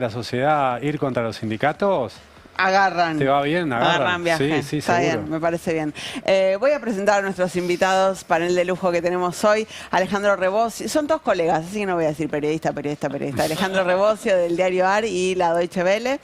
la sociedad ir contra los sindicatos? Agarran. ¿Te va bien? Agarran viaje. Sí, sí, está seguro. bien, me parece bien. Voy a presentar a nuestros invitados, panel de lujo que tenemos hoy. Alejandro Rebosio, son todos colegas, así que no voy a decir periodista. Alejandro Rebosio del diario AR y la Deutsche Welle.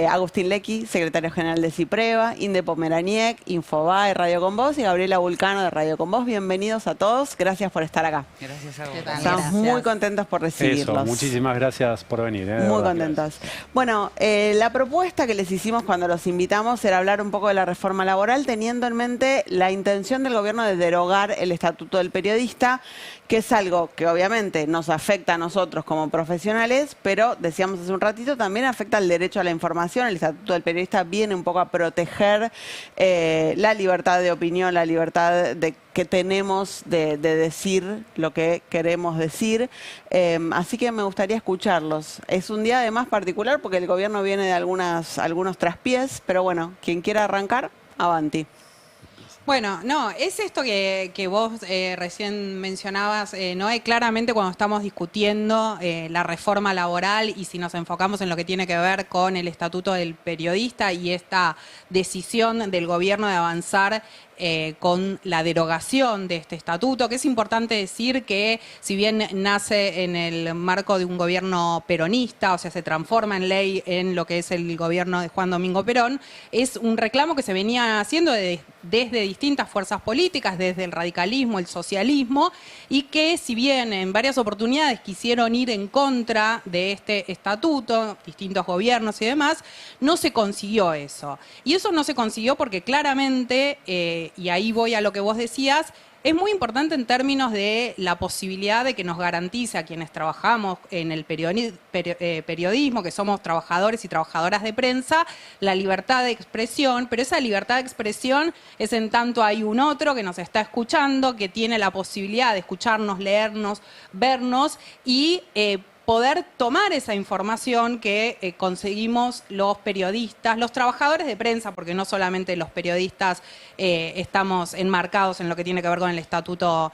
Agustín Lecky, secretario general de CIPREVA. Inde Pomeraniec, Infobae, Radio Con Voz. Y Gabriela Vulcano de Radio Con Voz. Bienvenidos a todos. Gracias por estar acá. Gracias a vos. Estamos muy contentos por recibirlos. Eso, muchísimas gracias por venir. Muy contentos. Bueno, la propuesta que les hicimos cuando los invitamos era hablar un poco de la reforma laboral, teniendo en mente la intención del gobierno de derogar el Estatuto del Periodista, que es algo que obviamente nos afecta a nosotros como profesionales, pero decíamos hace un ratito, también afecta al derecho a la información. El Estatuto del Periodista viene un poco a proteger la libertad de opinión, la libertad que tenemos de decir lo que queremos decir. Así que me gustaría escucharlos. Es un día además particular porque el gobierno viene de algunos traspiés, pero bueno, quien quiera arrancar, avanti. Bueno, no, es esto que vos recién mencionabas, Noé, claramente cuando estamos discutiendo la reforma laboral y si nos enfocamos en lo que tiene que ver con el Estatuto del Periodista y esta decisión del gobierno de avanzar con la derogación de este estatuto, que es importante decir que si bien nace en el marco de un gobierno peronista, o sea, se transforma en ley en lo que es el gobierno de Juan Domingo Perón, es un reclamo que se venía haciendo desde distintas fuerzas políticas, desde el radicalismo, el socialismo, y que si bien en varias oportunidades quisieron ir en contra de este estatuto, distintos gobiernos y demás, no se consiguió eso. Y eso no se consiguió porque claramente, y ahí voy a lo que vos decías, es muy importante en términos de la posibilidad de que nos garantice a quienes trabajamos en el periodismo, que somos trabajadores y trabajadoras de prensa, la libertad de expresión, pero esa libertad de expresión es en tanto hay un otro que nos está escuchando, que tiene la posibilidad de escucharnos, leernos, vernos y poder tomar esa información que conseguimos los periodistas, los trabajadores de prensa, porque no solamente los periodistas estamos enmarcados en lo que tiene que ver con el estatuto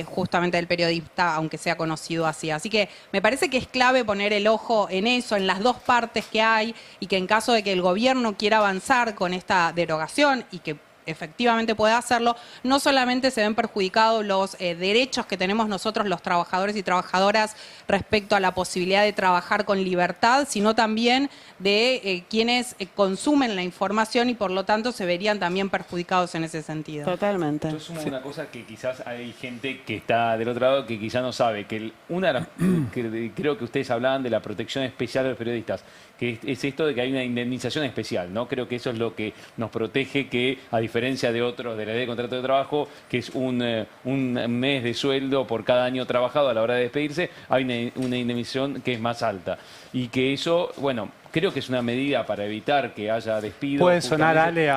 justamente del periodista, aunque sea conocido así. Así que me parece que es clave poner el ojo en eso, en las dos partes que hay, y que en caso de que el gobierno quiera avanzar con esta derogación y que efectivamente puede hacerlo, no solamente se ven perjudicados los derechos que tenemos nosotros los trabajadores y trabajadoras respecto a la posibilidad de trabajar con libertad, sino también de quienes consumen la información y por lo tanto se verían también perjudicados en ese sentido. Totalmente. Yo sumo una cosa que quizás hay gente que está del otro lado que quizás no sabe, que una de las, que creo que ustedes hablaban de la protección especial de los periodistas, que es esto de que hay una indemnización especial, ¿no? Creo que eso es lo que nos protege, que a diferencia de otros, de la ley de contrato de trabajo, que es un mes de sueldo por cada año trabajado a la hora de despedirse, hay una indemnización que es más alta. Y que eso, bueno, creo que es una medida para evitar que haya despidos. Puede sonar, Ale,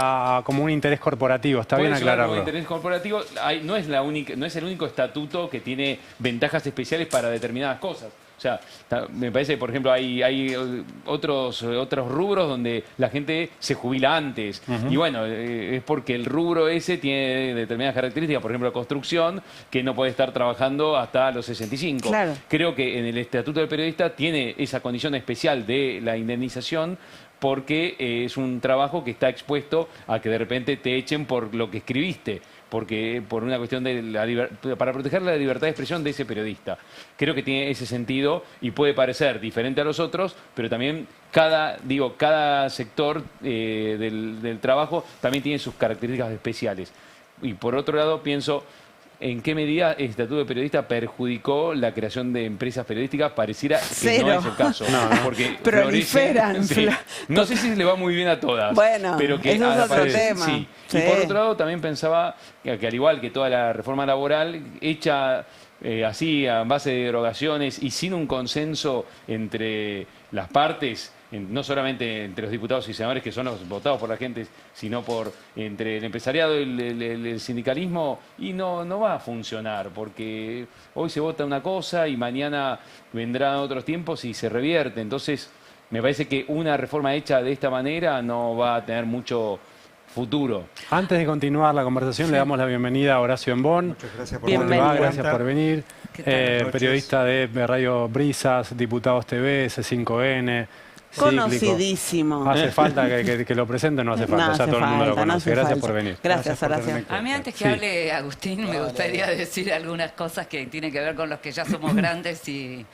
como un interés corporativo, está bien aclararlo. Como interés corporativo, no es el único estatuto que tiene ventajas especiales para determinadas cosas. O sea, me parece que, por ejemplo, hay otros rubros donde la gente se jubila antes. Y bueno, es porque el rubro ese tiene determinadas características. Por ejemplo, la construcción, que no puede estar trabajando hasta los 65. Claro. Creo que en el Estatuto del Periodista tiene esa condición especial de la indemnización porque es un trabajo que está expuesto a que de repente te echen por lo que escribiste. Porque por una cuestión de para proteger la libertad de expresión de ese periodista. Creo que tiene ese sentido y puede parecer diferente a los otros, pero también cada sector del trabajo también tiene sus características especiales. Y por otro lado pienso, ¿en qué medida el Estatuto de Periodista perjudicó la creación de empresas periodísticas? Pareciera que Cero. no es el caso. Porque proliferan. sí. No sé si se le va muy bien a todas. Bueno, pero que eso es otro tema. Sí. Sí. Y por otro lado también pensaba que al igual que toda la reforma laboral, hecha así a base de derogaciones y sin un consenso entre las partes, no solamente entre los diputados y senadores que son los votados por la gente, sino entre el empresariado y el sindicalismo, y no va a funcionar, porque hoy se vota una cosa y mañana vendrán otros tiempos y se revierte. Entonces, me parece que una reforma hecha de esta manera no va a tener mucho futuro. Antes de continuar la conversación, le damos la bienvenida a Horacio Embón. Muchas gracias por Bienvenido. darme Gracias cuenta. por venir. ¿Qué tal? Buenas noches. Periodista de Radio Brisas, Diputados TV, C5N. Cíclico. Conocidísimo. ¿Hace falta que lo presente o no hace falta? No Ya hace todo el mundo lo falta, no conoce. hace Gracias falta. por venir. Gracias, por Horacio. tener en A mí cuenta. antes que Sí. hable Agustín, me gustaría decir algunas cosas que tienen que ver con los que ya somos grandes y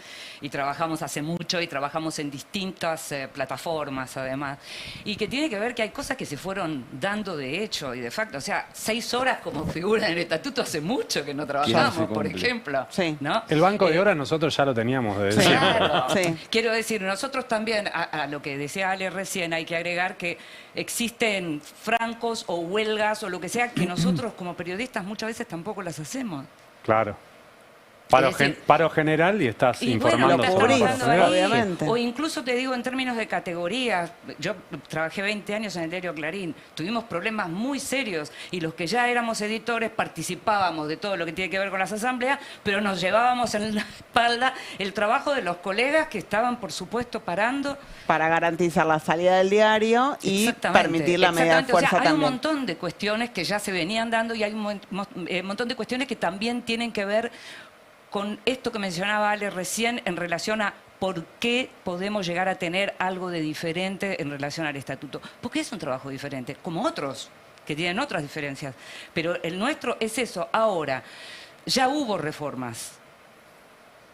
trabajamos hace mucho y trabajamos en distintas plataformas además. Y que tiene que ver que hay cosas que se fueron dando de hecho y de facto. O sea, 6 horas como figura en el estatuto hace mucho que no trabajamos, se por cumple. ejemplo. Sí. ¿no? El banco de horas nosotros ya lo teníamos desde Sí. siempre. Claro. Sí. Quiero decir, nosotros también, a lo que decía Ale recién, hay que agregar que existen francos o huelgas o lo que sea que nosotros como periodistas muchas veces tampoco las hacemos. Claro. Es decir, Paro general y estás Y informando bueno, lo estás sobre cubrís, paro trabajando general. ahí, obviamente. o incluso te digo en términos de categorías, yo trabajé 20 años en el diario Clarín, tuvimos problemas muy serios y los que ya éramos editores participábamos de todo lo que tiene que ver con las asambleas, pero nos llevábamos en la espalda el trabajo de los colegas que estaban, por supuesto, parando. Para garantizar la salida del diario y Exactamente, permitir la media exactamente. fuerza O sea, hay también. un montón de cuestiones que ya se venían dando y hay un montón de cuestiones que también tienen que ver con esto que mencionaba Ale recién en relación a por qué podemos llegar a tener algo de diferente en relación al estatuto. Porque es un trabajo diferente, como otros que tienen otras diferencias. Pero el nuestro es eso. Ahora, ya hubo reformas.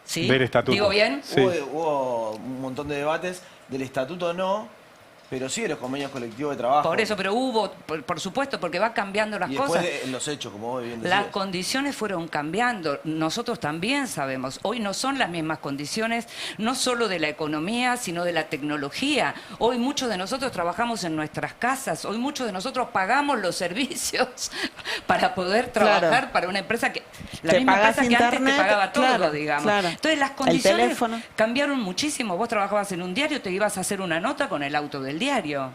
¿Sí? Del estatuto. ¿Digo bien? Sí. Hubo un montón de debates. Del estatuto no, pero sí de los convenios colectivos de trabajo. Por eso, pero hubo, por supuesto, porque va cambiando las Y después cosas. en los hechos, como vos bien Las decías. condiciones fueron cambiando. Nosotros también sabemos, hoy no son las mismas condiciones, no solo de la economía, sino de la tecnología. Hoy muchos de nosotros trabajamos en nuestras casas, hoy muchos de nosotros pagamos los servicios para poder trabajar Claro. para una empresa que la Te misma pagás empresa que antes internet, te pagaba todo, claro, digamos. claro. Entonces las El condiciones teléfono. cambiaron muchísimo. Vos trabajabas en un diario, te ibas a hacer una nota con el auto del diario.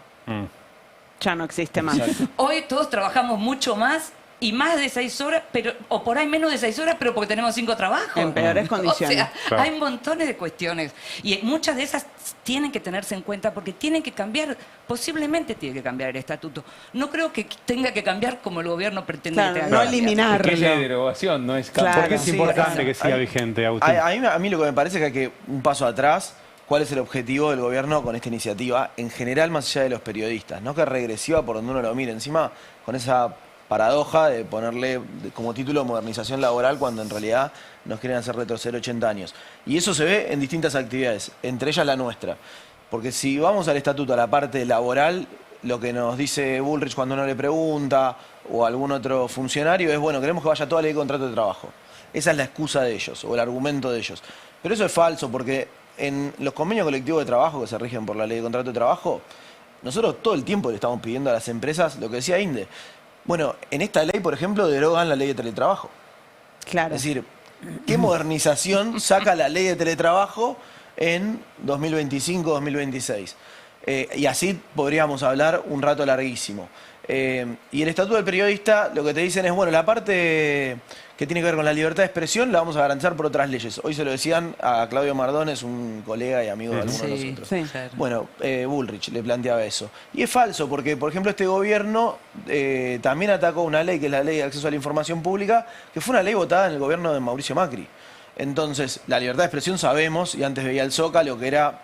Ya no existe más. Hoy todos trabajamos mucho más y más de 6 horas, pero o por ahí menos de 6 horas, pero porque tenemos 5 trabajos. En peores condiciones. O sea, Claro. hay montones de cuestiones y muchas de esas tienen que tenerse en cuenta porque tienen que cambiar, posiblemente tiene que cambiar el estatuto. No creo que tenga que cambiar como el gobierno pretende Claro, que tenga no que cambiar. eliminarlo. Que es la derogación, no es Claro. cambiar. ¿Por qué es Sí, importante claro. que siga Ahí- vigente, Agustín? A mí lo que me parece es que hay que un paso atrás. ¿Cuál es el objetivo del gobierno con esta iniciativa? En general, más allá de los periodistas, ¿no? Que es regresiva por donde uno lo mire. Encima, con esa paradoja de ponerle como título modernización laboral cuando en realidad nos quieren hacer retroceder 80 años. Y eso se ve en distintas actividades, entre ellas la nuestra. Porque si vamos al estatuto, a la parte laboral, lo que nos dice Bullrich cuando uno le pregunta o algún otro funcionario es, bueno, queremos que vaya toda la ley de contrato de trabajo. Esa es la excusa de ellos o el argumento de ellos. Pero eso es falso porque en los convenios colectivos de trabajo que se rigen por la ley de contrato de trabajo, nosotros todo el tiempo le estamos pidiendo a las empresas lo que decía Inde. Bueno, en esta ley, por ejemplo, derogan la ley de teletrabajo. Claro. Es decir, ¿qué modernización saca la ley de teletrabajo en 2025-2026? Y así podríamos hablar un rato larguísimo. Y el Estatuto del Periodista lo que te dicen es, bueno, la parte que tiene que ver con la libertad de expresión la vamos a garantizar por otras leyes. Hoy se lo decían a Claudio Mardones, un colega y amigo de algunos de nosotros. Sí. claro. Bueno, Bullrich le planteaba eso. Y es falso, porque, por ejemplo, este gobierno también atacó una ley, que es la Ley de Acceso a la Información Pública, que fue una ley votada en el gobierno de Mauricio Macri. Entonces, la libertad de expresión sabemos, y antes veía el Zócalo, que era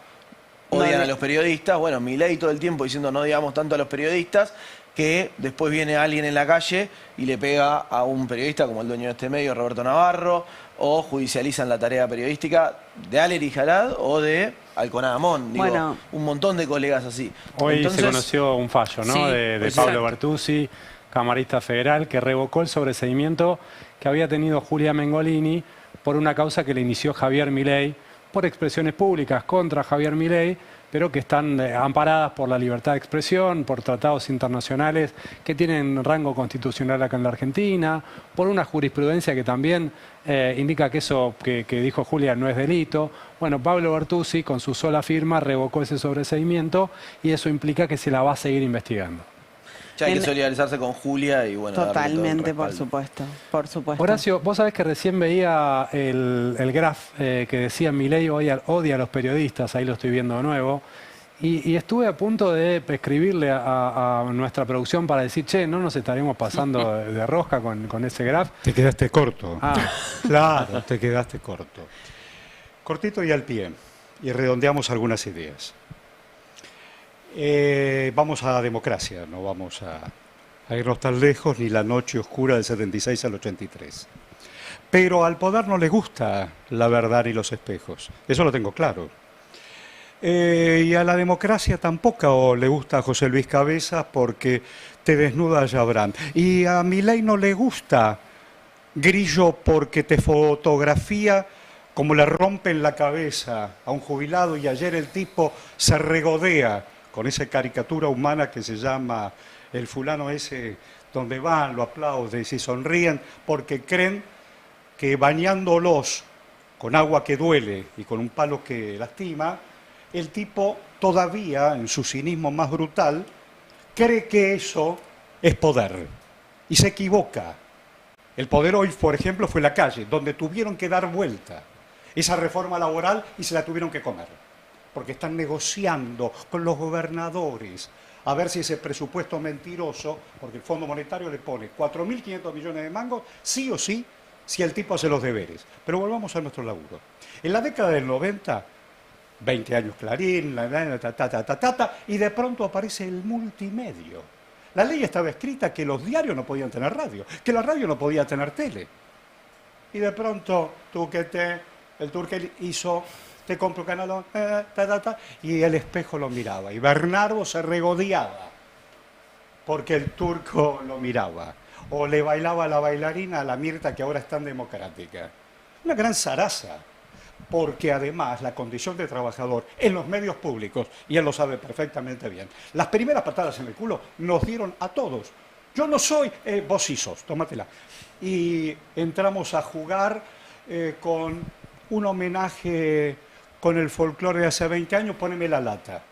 odian a los periodistas. Bueno, Milei todo el tiempo diciendo no odiamos tanto a los periodistas, que después viene alguien en la calle y le pega a un periodista como el dueño de este medio, Roberto Navarro, o judicializan la tarea periodística de Aleri Jalad o de Alconada Amón. Digo, Bueno. un montón de colegas así. Hoy Entonces, se conoció un fallo, ¿no? Sí, de exacto. Pablo Bertuzzi, camarista federal, que revocó el sobreseimiento que había tenido Julia Mengolini por una causa que le inició Javier Milei, por expresiones públicas contra Javier Milei, pero que están amparadas por la libertad de expresión, por tratados internacionales que tienen rango constitucional acá en la Argentina, por una jurisprudencia que también indica que eso que dijo Julia no es delito. Bueno, Pablo Bertuzzi con su sola firma revocó ese sobreseimiento y eso implica que se la va a seguir investigando. ya hay que En- solidarizarse con Julia y bueno, darle todo el Totalmente, por respaldo. supuesto. Por supuesto. Horacio, vos sabés que recién veía el graph que decía Milei odia a los periodistas, ahí lo estoy viendo de nuevo, Y estuve a punto de escribirle a nuestra producción para decir, che, no nos estaremos pasando de rosca con ese graph. Te quedaste corto. Ah, Claro, te quedaste corto. Cortito y al pie. Y redondeamos algunas ideas. Vamos a la democracia, no vamos a irnos tan lejos, ni la noche oscura del 76 al 83. Pero al poder no le gusta la verdad y los espejos, eso lo tengo claro. Y a la democracia tampoco le gusta a José Luis Cabezas porque te desnuda a Yabrán. Y a Milei no le gusta Grillo porque te fotografía como le rompen la cabeza a un jubilado y ayer el tipo se regodea con esa caricatura humana que se llama el fulano ese, donde van, lo aplauden y sonríen porque creen que bañándolos con agua que duele y con un palo que lastima, el tipo todavía, en su cinismo más brutal, cree que eso es poder y se equivoca. El poder hoy, por ejemplo, fue la calle, donde tuvieron que dar vuelta esa reforma laboral y se la tuvieron que comer, porque están negociando con los gobernadores a ver si ese presupuesto mentiroso, porque el Fondo Monetario le pone 4.500 millones de mangos, sí o sí, si el tipo hace los deberes. Pero volvamos a nuestro laburo. En la década del 90, 20 años Clarín, y de pronto aparece el multimedio. La ley estaba escrita que los diarios no podían tener radio, que la radio no podía tener tele. Y de pronto, el Turkel hizo, te compro canal, y el espejo lo miraba. Y Bernardo se regodeaba porque el turco lo miraba. O le bailaba a la bailarina a la Mirta, que ahora es tan democrática. Una gran zaraza, porque además la condición de trabajador en los medios públicos, y él lo sabe perfectamente bien, las primeras patadas en el culo nos dieron a todos. Yo no soy, vos sí sos, tómatela. Y entramos a jugar con un homenaje con el folclore de hace 20 años, poneme la lata.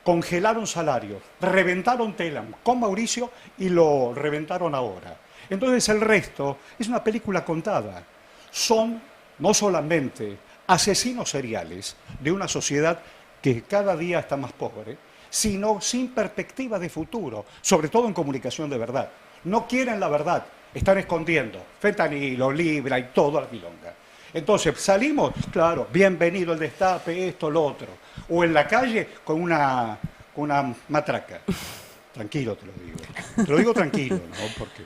Congelaron salarios, reventaron Telam con Mauricio y lo reventaron ahora. Entonces el resto es una película contada. Son no solamente asesinos seriales de una sociedad que cada día está más pobre, sino sin perspectiva de futuro, sobre todo en comunicación de verdad. No quieren la verdad, están escondiendo fentanilo, libra y todo a la milonga. Entonces salimos, claro, bienvenido el destape, esto, lo otro. O en la calle con una matraca. Tranquilo te lo digo. Te lo digo tranquilo, ¿no? Porque...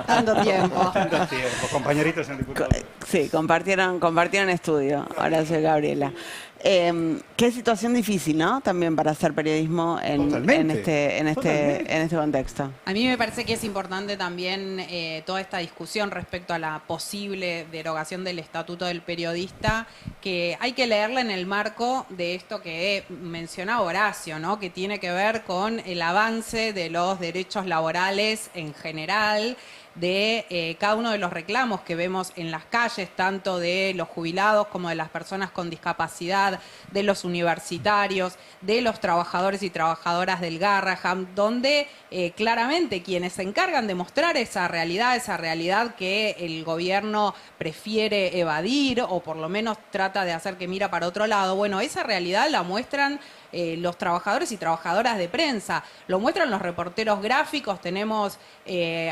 Tanto tiempo. Tanto tiempo, compañeritos en el diputado. Sí, compartieron estudio, Horacio y Gabriela. Qué situación difícil, ¿no? También para hacer periodismo en este contexto. A mí me parece que es importante también toda esta discusión respecto a la posible derogación del Estatuto del Periodista, que hay que leerla en el marco de esto que mencionaba Horacio, ¿no? Que tiene que ver con el avance de los derechos laborales en general, de cada uno de los reclamos que vemos en las calles, tanto de los jubilados como de las personas con discapacidad, de los universitarios, de los trabajadores y trabajadoras del Garraham, donde claramente quienes se encargan de mostrar esa realidad que el gobierno prefiere evadir o por lo menos trata de hacer que mira para otro lado, bueno, esa realidad la muestran los trabajadores y trabajadoras de prensa, lo muestran los reporteros gráficos, tenemos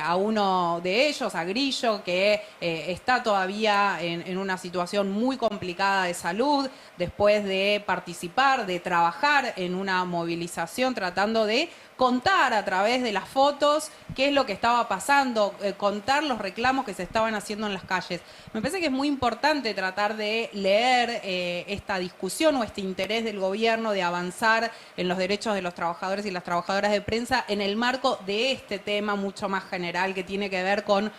a uno de ellos, a Grillo, que está todavía en una situación muy complicada de salud, después de participar, de trabajar en una movilización tratando de contar a través de las fotos qué es lo que estaba pasando, contar los reclamos que se estaban haciendo en las calles. Me parece que es muy importante tratar de leer esta discusión o este interés del gobierno de avanzar en los derechos de los trabajadores y las trabajadoras de prensa en el marco de este tema mucho más general que tiene que ver con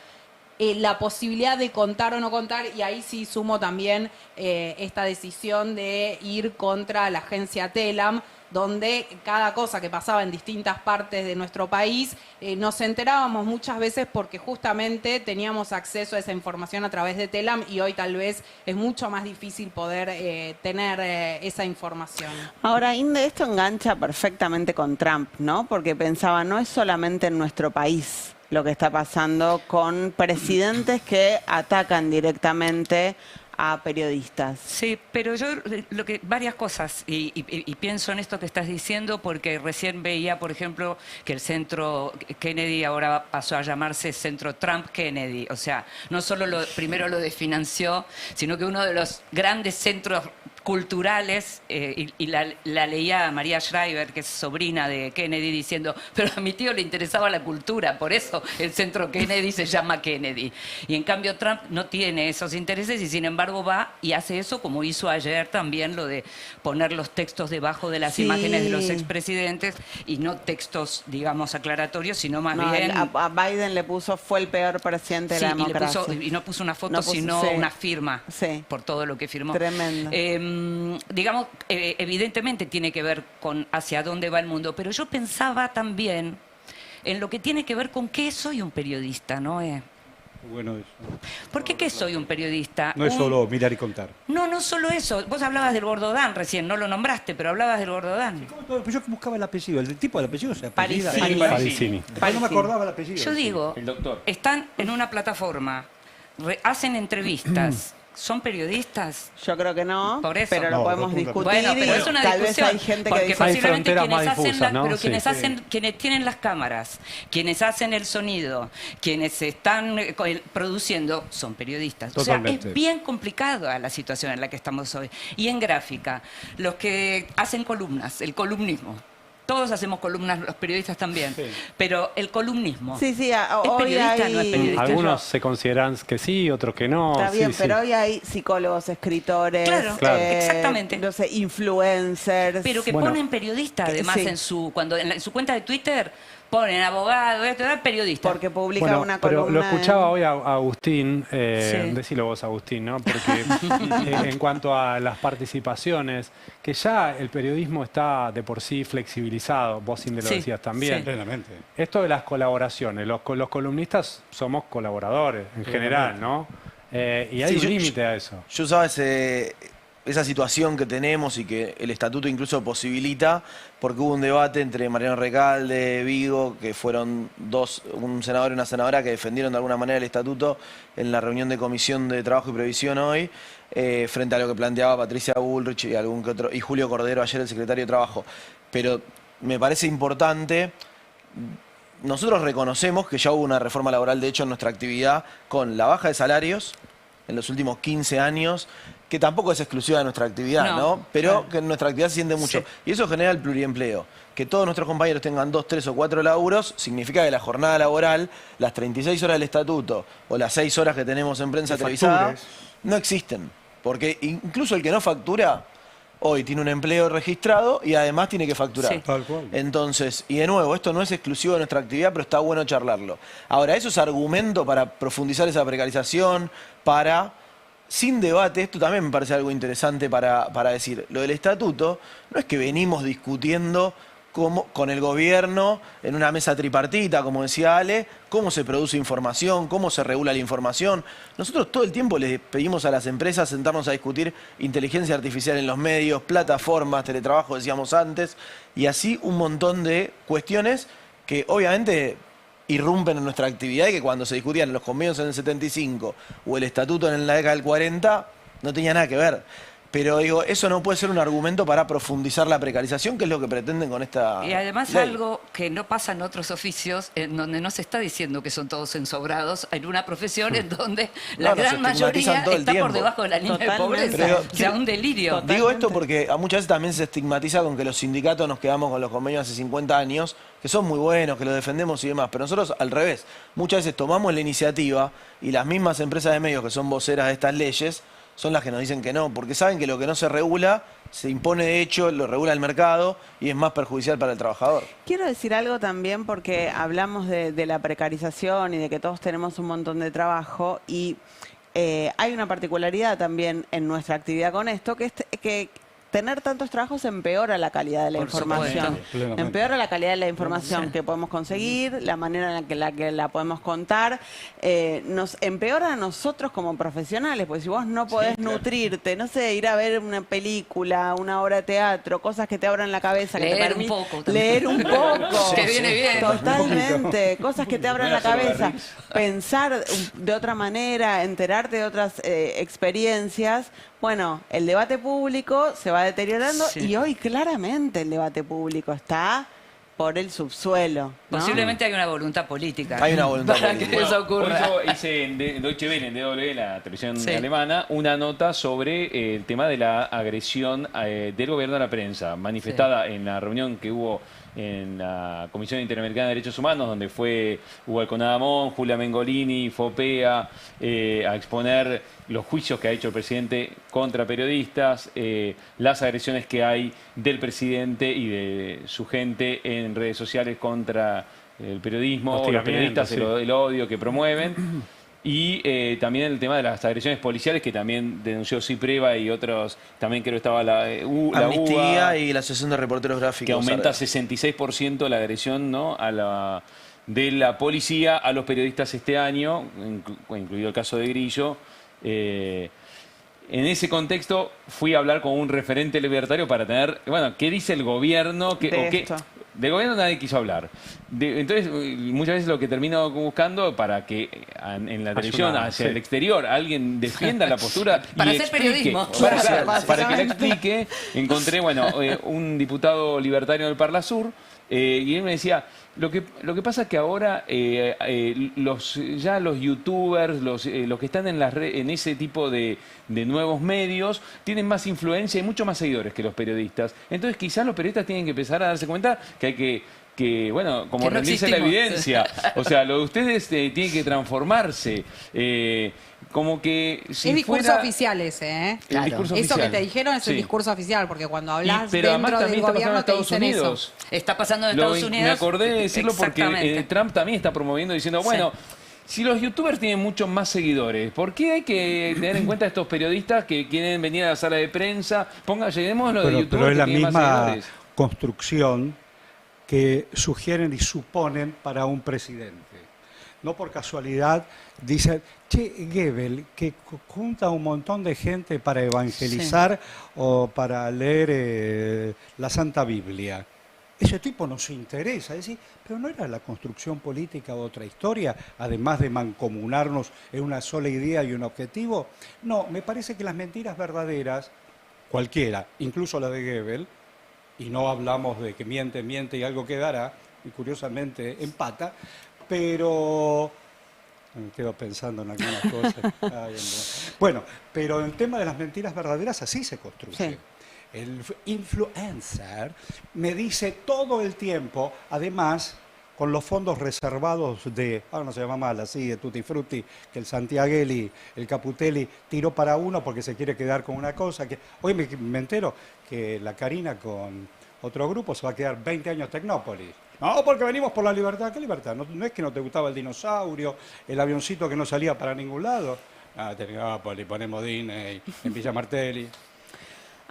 la posibilidad de contar o no contar, y ahí sí sumo también esta decisión de ir contra la agencia Telam, donde cada cosa que pasaba en distintas partes de nuestro país nos enterábamos muchas veces porque justamente teníamos acceso a esa información a través de Telam y hoy tal vez es mucho más difícil poder tener esa información. Ahora, Inde, esto engancha perfectamente con Trump, ¿no? Porque pensaba, no es solamente en nuestro país lo que está pasando con presidentes que atacan directamente a periodistas. Sí, pero yo varias cosas y pienso en esto que estás diciendo porque recién veía, por ejemplo, que el Centro Kennedy ahora pasó a llamarse Centro Trump Kennedy. O sea, no solo primero lo desfinanció, sino que uno de los grandes centros culturales, y la leía María Shriver, que es sobrina de Kennedy, diciendo, pero a mi tío le interesaba la cultura, por eso el Centro Kennedy se llama Kennedy. Y en cambio Trump no tiene esos intereses y sin embargo va y hace eso, como hizo ayer también lo de poner los textos debajo de las imágenes de los expresidentes y no textos, digamos, aclaratorios, sino más bien... A Biden le puso, fue el peor presidente de la democracia. Y no puso una foto, sino una firma por todo lo que firmó. Tremendo. Digamos, evidentemente tiene que ver con hacia dónde va el mundo, pero yo pensaba también en lo que tiene que ver con qué soy un periodista, ¿no? Bueno, eso. ¿Por qué soy un periodista? No es solo mirar y contar. No, no solo eso. Vos hablabas del Gordodán recién, no lo nombraste, pero hablabas del Gordodán. Pues yo buscaba el apellido, el tipo del apellido se apellida. Parisini. No me acordaba el apellido. Yo digo, El doctor. están en una plataforma, hacen entrevistas. ¿Son periodistas? Yo creo que no, Por eso. pero lo No, podemos rotunda. discutir. Bueno, pero y es una tal discusión. vez hay gente que porque dice... Hay posiblemente fronteras quienes más hacen difusas, ¿no? pero Sí. quienes tienen las cámaras, quienes hacen el sonido, quienes están produciendo, son periodistas. O sea, Totalmente. es bien complicada la situación en la que estamos hoy. Y en gráfica, los que hacen columnas, el columnismo. Todos hacemos columnas, los periodistas también. Pero el columnismo. Sí, sí, ¿Es hoy periodista hay... no es periodista? Algunos se consideran que sí, otros que no. Está bien, sí, pero sí. hoy hay psicólogos, escritores, Claro, exactamente. no sé, influencers. Pero que Bueno, ponen periodista, además, sí. en su cuenta de Twitter, ponen abogado, periodista. Porque publica Bueno, una pero columna... lo escuchaba hoy a Agustín, Sí. decilo vos, Agustín, ¿no? Porque en cuanto a las participaciones, que ya el periodismo está de por sí flexibilizado, vos Cindy lo Sí, decías también. sí. Plenamente. Esto de las colaboraciones, los columnistas somos colaboradores en general, ¿no? Y hay Sí, un límite a eso. Yo usaba esa situación que tenemos y que el estatuto incluso posibilita, porque hubo un debate entre Mariano Recalde, Vigo, que fueron un senador y una senadora que defendieron de alguna manera el estatuto en la reunión de Comisión de Trabajo y Previsión hoy, frente a lo que planteaba Patricia Bullrich y algún que otro, y Julio Cordero ayer, el secretario de Trabajo. Pero me parece importante. Nosotros reconocemos que ya hubo una reforma laboral, de hecho, en nuestra actividad, con la baja de salarios en los últimos 15 años, que tampoco es exclusiva de nuestra actividad, ¿no? Pero claro. que en nuestra actividad se siente mucho. Sí. Y eso genera el pluriempleo. Que todos nuestros compañeros tengan 2, 3 o 4 laburos, significa que la jornada laboral, las 36 horas del estatuto o las 6 horas que tenemos en prensa Que televisada, factures. no existen. Porque incluso el que no factura, hoy tiene un empleo registrado y además tiene que facturar. Sí. Tal cual. Entonces, y de nuevo, esto no es exclusivo de nuestra actividad, pero está bueno charlarlo. Ahora, eso es argumento para profundizar esa precarización, sin debate, esto también me parece algo interesante para decir. Lo del estatuto no es que venimos discutiendo con el gobierno en una mesa tripartita, como decía Ale, cómo se produce información, cómo se regula la información. Nosotros todo el tiempo les pedimos a las empresas sentarnos a discutir inteligencia artificial en los medios, plataformas, teletrabajo, decíamos antes, y así un montón de cuestiones que obviamente irrumpen en nuestra actividad y que cuando se discutían los convenios en el 75 o el estatuto en la década del 40 no tenía nada que ver. Pero digo, eso no puede ser un argumento para profundizar la precarización, que es lo que pretenden con esta Y además ley. algo que no pasa en otros oficios, en donde no se está diciendo que son todos ensobrados, en una profesión en donde la No, nos gran mayoría estigmatizan todo el está por tiempo. debajo de la línea de Totalmente. pobreza. Pero O sea, un delirio. Digo esto porque a muchas veces también se estigmatiza con que los sindicatos nos quedamos con los convenios hace 50 años, que son muy buenos, que los defendemos y demás, pero nosotros al revés, muchas veces tomamos la iniciativa y las mismas empresas de medios que son voceras de estas leyes son las que nos dicen que no, porque saben que lo que no se regula se impone de hecho, lo regula el mercado y es más perjudicial para el trabajador. Quiero decir algo también porque hablamos de la precarización y de que todos tenemos un montón de trabajo y hay una particularidad también en nuestra actividad con esto, que tener tantos trabajos empeora la calidad de la Por información. supuesto. Plenamente. Empeora la calidad de la información que podemos conseguir, la manera en la que la podemos contar. Nos empeora a nosotros como profesionales, porque si vos no podés nutrirte, no sé, ir a ver una película, una obra de teatro, cosas que te abran la cabeza, que te Leer un permiten poco también. leer un poco. Que viene bien. Totalmente, cosas que te abran la cabeza, pensar de otra manera, enterarte de otras experiencias. Bueno, el debate público se va deteriorando Sí. y hoy claramente el debate público está por el subsuelo, ¿no? Posiblemente hay una voluntad política. Hay una voluntad para política. que eso Por ocurra. eso hice en Deutsche Welle, en DW, la televisión Sí. alemana, una nota sobre el tema de la agresión del gobierno a la prensa, manifestada en la reunión que hubo en la Comisión Interamericana de Derechos Humanos, donde fue Hugo Alconadamón, Julia Mengolini, FOPEA, a exponer los juicios que ha hecho el presidente contra periodistas, las agresiones que hay del presidente y de su gente en redes sociales contra el periodismo, los Hostigamiento, periodistas, sí. el odio que promueven. Y también el tema de las agresiones policiales que también denunció Cipreva y otros, también creo que estaba la Amnistía UBA, y la Asociación de Reporteros Gráficos. que aumenta 66% la agresión, ¿no?, de la policía a los periodistas este año, incluido el caso de Grillo. En ese contexto fui a hablar con un referente libertario para tener, bueno, ¿qué dice el gobierno? De esto. Del gobierno nadie quiso hablar. Entonces, muchas veces lo que termino buscando para que en la televisión, hacia el exterior, alguien defienda la postura Para y hacer explique, periodismo. para Claro, que la explique, encontré, bueno, un diputado libertario del Parla Sur, y él me decía, lo que pasa es que ahora los youtubers, los que están en ese tipo de nuevos medios, tienen más influencia y mucho más seguidores que los periodistas. Entonces quizás los periodistas tienen que empezar a darse cuenta que hay que bueno, como Que no rendirse la existimos. evidencia. O sea, lo de ustedes tiene que transformarse. Como que si es discurso fuera oficial ese, ¿eh? el Claro. discurso Eso que oficial. te dijeron es el Sí. discurso oficial, porque cuando hablas Pero además dentro del también está pasando en gobierno te Estados dicen Unidos. Está pasando en Lo- Estados Unidos. Me acordé de decirlo porque Exactamente. Trump también está promoviendo diciendo, bueno, si los youtubers tienen muchos más seguidores, ¿por qué hay que tener en cuenta a estos periodistas que quieren venir a la sala de prensa? Lleguemos lo de Pero youtubers es la que tienen más misma seguidores. construcción que sugieren y suponen para un presidente. No por casualidad dicen, che, Goebbels, que junta un montón de gente para evangelizar o para leer la Santa Biblia. Ese tipo nos interesa, es decir, pero no era la construcción política otra historia, además de mancomunarnos en una sola idea y un objetivo. No, me parece que las mentiras verdaderas, cualquiera, incluso la de Goebbels, y no hablamos de que miente y algo quedará, y curiosamente empata, pero me quedo pensando en algunas cosas. Ay, bueno, pero el tema de las mentiras verdaderas así se construye. Sí. El influencer me dice todo el tiempo, además, con los fondos reservados de, ahora no se llama mal así, de Tutti Frutti, que el Santiaguelli, el Caputelli tiró para uno porque se quiere quedar con una cosa. Que hoy me entero que la Karina con otro grupo se va a quedar 20 años Tecnópolis. No, porque venimos por la libertad. ¿Qué libertad? No es que no te gustaba el dinosaurio, el avioncito que no salía para ningún lado. Ah, Tecnópolis, ponemos Disney, en Villa Martelli.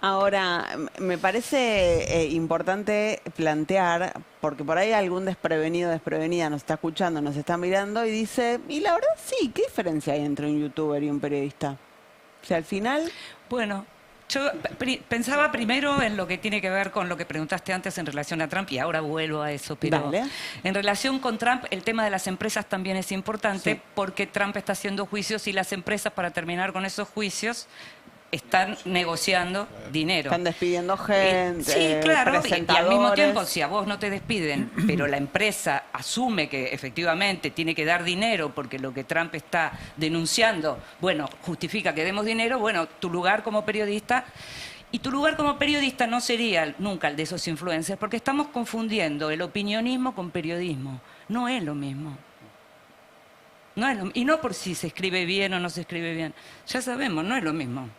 Ahora, me parece importante plantear, porque por ahí algún desprevenida nos está escuchando, nos está mirando y dice, y la verdad sí, ¿qué diferencia hay entre un youtuber y un periodista? O sea, al final... Bueno, yo pensaba primero en lo que tiene que ver con lo que preguntaste antes en relación a Trump y ahora vuelvo a eso, pero Dale. en relación con Trump el tema de las empresas también es importante porque Trump está haciendo juicios y las empresas, para terminar con esos juicios, están negociando dinero. Están despidiendo gente, Sí, claro, y al mismo presentadores. tiempo, si a vos no te despiden, pero la empresa asume que efectivamente tiene que dar dinero porque lo que Trump está denunciando, bueno, justifica que demos dinero, bueno, tu lugar como periodista... Y tu lugar como periodista no sería nunca el de esos influencers, porque estamos confundiendo el opinionismo con periodismo. No es lo mismo. Y no por si se escribe bien o no se escribe bien. Ya sabemos, no es lo mismo.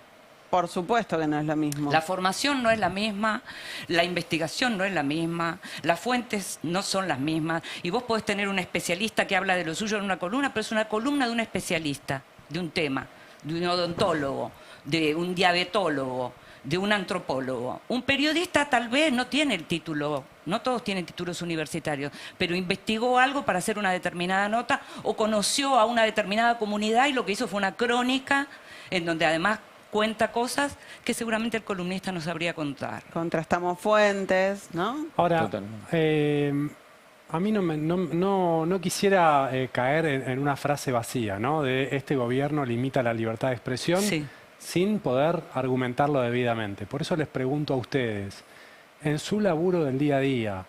Por supuesto que no es lo mismo. La formación no es la misma, la investigación no es la misma, las fuentes no son las mismas. Y vos podés tener un especialista que habla de lo suyo en una columna, pero es una columna de un especialista, de un tema, de un odontólogo, de un diabetólogo, de un antropólogo. Un periodista tal vez no tiene el título, no todos tienen títulos universitarios, pero investigó algo para hacer una determinada nota o conoció a una determinada comunidad y lo que hizo fue una crónica en donde además cuenta cosas que seguramente el columnista no sabría contar. Contrastamos fuentes, ¿no? Ahora, a mí no quisiera caer en una frase vacía, ¿no? De este gobierno limita la libertad de expresión sin poder argumentarlo debidamente. Por eso les pregunto a ustedes, en su laburo del día a día,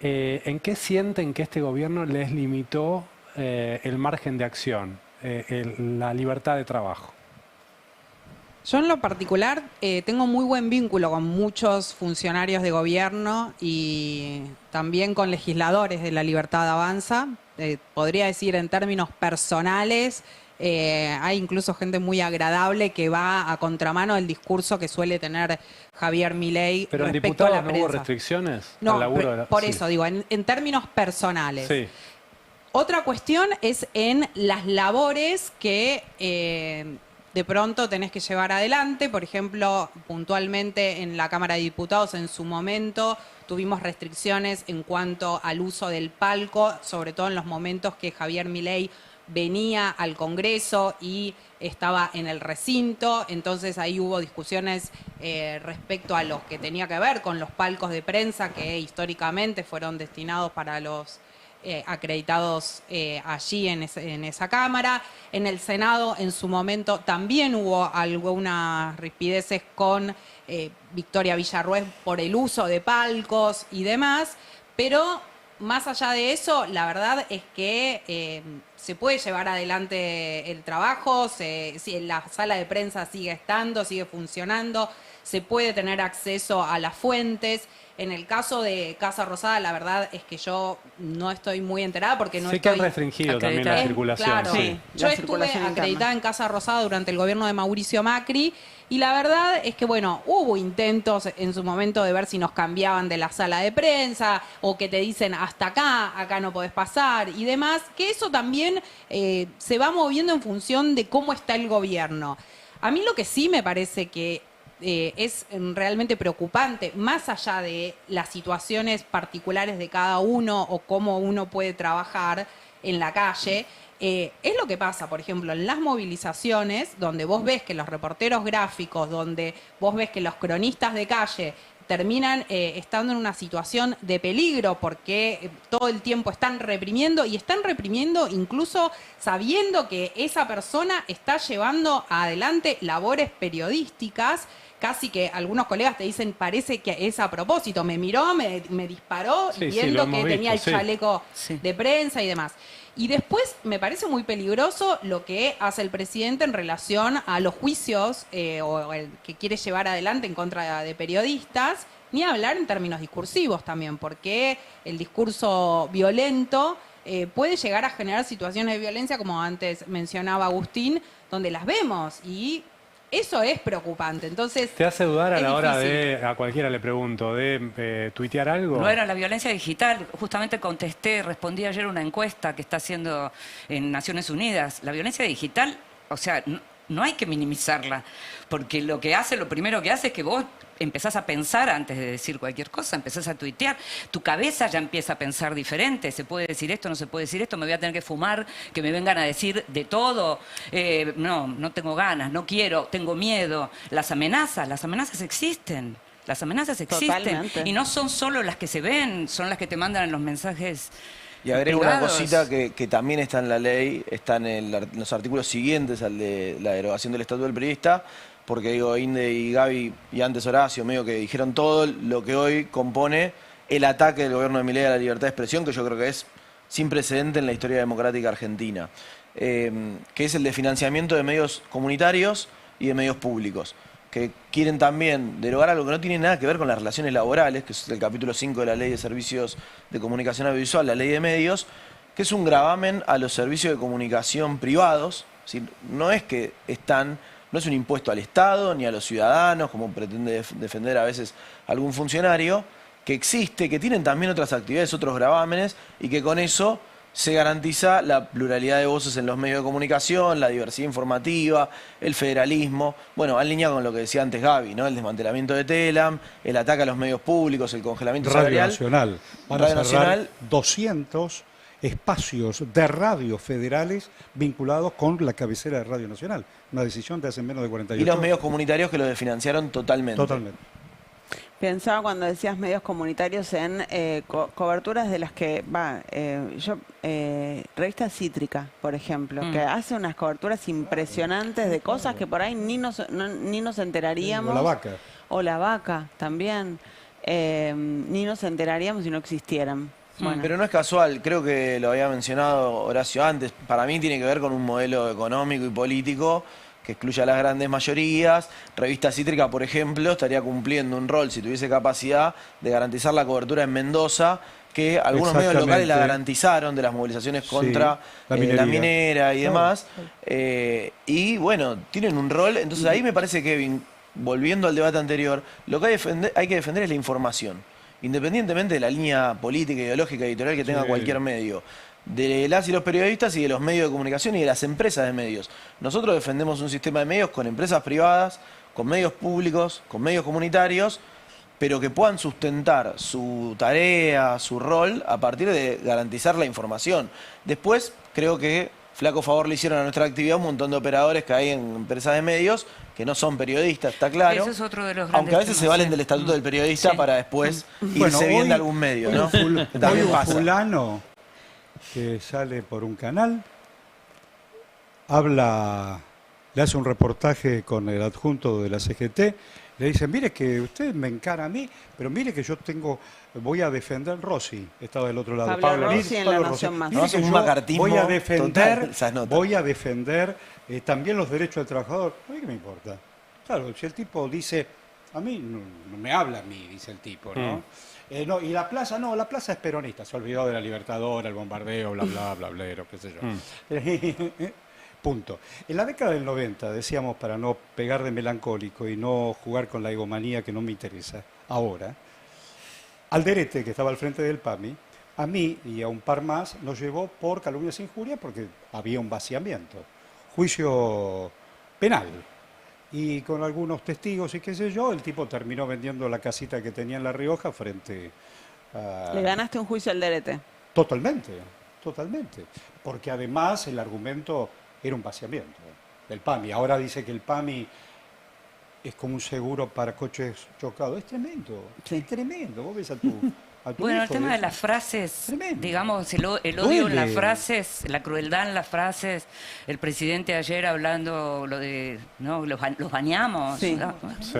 ¿en qué sienten que este gobierno les limitó el margen de acción, la libertad de trabajo? Yo en lo particular tengo muy buen vínculo con muchos funcionarios de gobierno y también con legisladores de La Libertad Avanza. Podría decir en términos personales, hay incluso gente muy agradable que va a contramano del discurso que suele tener Javier Milei Pero en respecto a la diputados no hubo prensa. restricciones No, al laburo de la... por eso digo, en términos personales. Sí. Otra cuestión es en las labores que de pronto tenés que llevar adelante. Por ejemplo, puntualmente en la Cámara de Diputados en su momento tuvimos restricciones en cuanto al uso del palco, sobre todo en los momentos que Javier Milei venía al Congreso y estaba en el recinto. Entonces ahí hubo discusiones respecto a lo que tenía que ver con los palcos de prensa que históricamente fueron destinados para los acreditados allí en esa Cámara. En el Senado en su momento también hubo algunas rispideces con Victoria Villarruel por el uso de palcos y demás, pero más allá de eso, la verdad es que se puede llevar adelante el trabajo, si la sala de prensa sigue estando, sigue funcionando, se puede tener acceso a las fuentes. En el caso de Casa Rosada, la verdad es que yo no estoy muy enterada porque no sé estoy... que han restringido también la circulación. Claro, Sí. yo La estuve circulación acreditada interna. en Casa Rosada durante el gobierno de Mauricio Macri y la verdad es que, bueno, hubo intentos en su momento de ver si nos cambiaban de la sala de prensa o que te dicen hasta acá no podés pasar y demás, que eso también se va moviendo en función de cómo está el gobierno. A mí lo que sí me parece que es realmente preocupante, más allá de las situaciones particulares de cada uno o cómo uno puede trabajar en la calle, es lo que pasa, por ejemplo, en las movilizaciones, donde vos ves que los reporteros gráficos, donde vos ves que los cronistas de calle terminan estando en una situación de peligro porque todo el tiempo están reprimiendo y están reprimiendo incluso sabiendo que esa persona está llevando adelante labores periodísticas. Casi que algunos colegas te dicen, parece que es a propósito, me miró, me disparó, Sí, viendo lo que hemos tenía el visto, sí. chaleco de prensa y demás. Y después me parece muy peligroso lo que hace el presidente en relación a los juicios o el que quiere llevar adelante en contra de periodistas, ni hablar en términos discursivos también, porque el discurso violento puede llegar a generar situaciones de violencia, como antes mencionaba Agustín, donde las vemos y eso es preocupante. Entonces, ¿Te hace dudar a es la hora difícil. de, a cualquiera le pregunto, de tuitear algo? No era la violencia digital, justamente respondí ayer una encuesta que está haciendo en Naciones Unidas. La violencia digital, o sea, no hay que minimizarla, porque lo primero que hace es que vos empezás a pensar antes de decir cualquier cosa, empezás a tuitear, tu cabeza ya empieza a pensar diferente, se puede decir esto, no se puede decir esto, me voy a tener que fumar, que me vengan a decir de todo, no tengo ganas, no quiero, tengo miedo. Las amenazas existen. Las amenazas existen. Totalmente. Y no son solo las que se ven, son las que te mandan en los mensajes. Y agrego una privados. cosita que también está en la ley, está en los artículos siguientes al de la derogación del Estatuto del Periodista, porque digo, Inde y Gaby y antes Horacio, medio que dijeron todo lo que hoy compone el ataque del gobierno de Milei a la libertad de expresión, que yo creo que es sin precedente en la historia democrática argentina, que es el de financiamiento de medios comunitarios y de medios públicos, que quieren también derogar algo que no tiene nada que ver con las relaciones laborales, que es el capítulo 5 de la Ley de Servicios de Comunicación Audiovisual, la Ley de Medios, que es un gravamen a los servicios de comunicación privados. Es decir, no es un impuesto al Estado ni a los ciudadanos, como pretende defender a veces algún funcionario, que existe, que tienen también otras actividades, otros gravámenes, y que con eso se garantiza la pluralidad de voces en los medios de comunicación, la diversidad informativa, el federalismo. Bueno, en línea con lo que decía antes Gaby, ¿no? El desmantelamiento de Telam, el ataque a los medios públicos, el congelamiento Radio salarial. Nacional. Van Radio a cerrar Nacional. 200 espacios de radio federales vinculados con la cabecera de Radio Nacional. Una decisión de hace menos de 48 Y los horas. medios comunitarios que lo desfinanciaron totalmente. Totalmente. Pensaba cuando decías medios comunitarios en coberturas de las que Revista Cítrica, por ejemplo, que hace unas coberturas impresionantes de cosas que por ahí ni nos enteraríamos. O La Vaca. O La Vaca también. Ni nos enteraríamos si no existieran. Bueno. Pero no es casual, creo que lo había mencionado Horacio antes, para mí tiene que ver con un modelo económico y político que excluye a las grandes mayorías. Revista Cítrica, por ejemplo, estaría cumpliendo un rol, si tuviese capacidad, de garantizar la cobertura en Mendoza, que algunos medios locales la garantizaron de las movilizaciones contra la minera y demás. Y bueno, tienen un rol, entonces ahí me parece, Kevin, volviendo al debate anterior, lo que hay que defender es la información, independientemente de la línea política, ideológica, editorial que tenga cualquier medio, de las y los periodistas y de los medios de comunicación y de las empresas de medios. Nosotros defendemos un sistema de medios con empresas privadas, con medios públicos, con medios comunitarios, pero que puedan sustentar su tarea, su rol, a partir de garantizar la información. Después, creo que flaco favor le hicieron a nuestra actividad un montón de operadores que hay en empresas de medios que no son periodistas, está claro. Eso es otro de los grandes aunque a veces temas, se valen del estatuto del periodista para después irse bien de algún medio, ¿no? Hoy un fulano que sale por un canal, le hace un reportaje con el adjunto de la CGT, le dice, mire que usted me encara a mí, pero mire que yo voy a defender, Rossi, estaba del otro lado. Pablo Rossi en La Nación Más. Mire que un yo macartismo voy a defender, total, esas notas. voy a defender también los derechos del trabajador. A mí qué me importa. Claro, si el tipo dice, a mí no me habla a mí, dice el tipo, ¿no? No, y la plaza, no, la plaza es peronista, se olvidó de la Libertadora, el bombardeo, bla, bla, bla, bla, qué sé yo. Punto. En la década del 90, decíamos, para no pegar de melancólico y no jugar con la egomanía que no me interesa, ahora, Alderete, que estaba al frente del PAMI, a mí y a un par más nos llevó por calumnias e injurias porque había un vaciamiento, juicio penal. Y con algunos testigos y qué sé yo, el tipo terminó vendiendo la casita que tenía en La Rioja frente a... Le ganaste un juicio al Alderete. Totalmente, totalmente. Porque además el argumento era un vaciamiento del PAMI. Ahora dice que el PAMI es como un seguro para coches chocados. Es tremendo, es tremendo. Vos ves a tu Bueno, el hijo, tema de las frases, tremendo. digamos, el odio en las frases, la crueldad en las frases. El presidente ayer hablando lo de, ¿no? Los bañamos. Sí. ¿no? Sí.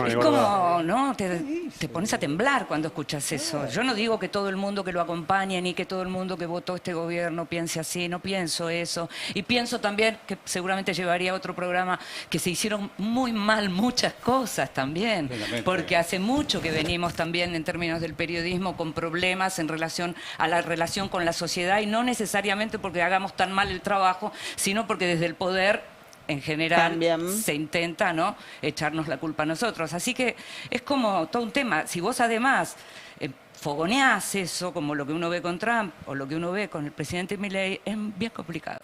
Es como, ¿no? Te pones a temblar cuando escuchas eso. Yo no digo que todo el mundo que lo acompañe ni que todo el mundo que votó este gobierno piense así, no pienso eso. Y pienso también, que seguramente llevaría a otro programa, que se hicieron muy mal muchas cosas también. Porque hace mucho que venimos también en términos del periodismo con problemas en relación a la relación con la sociedad y no necesariamente porque hagamos tan mal el trabajo, sino porque desde el poder en general también se intenta, ¿no?, echarnos la culpa a nosotros. Así que es como todo un tema. Si vos además fogoneás eso, como lo que uno ve con Trump o lo que uno ve con el presidente Milei, es bien complicado.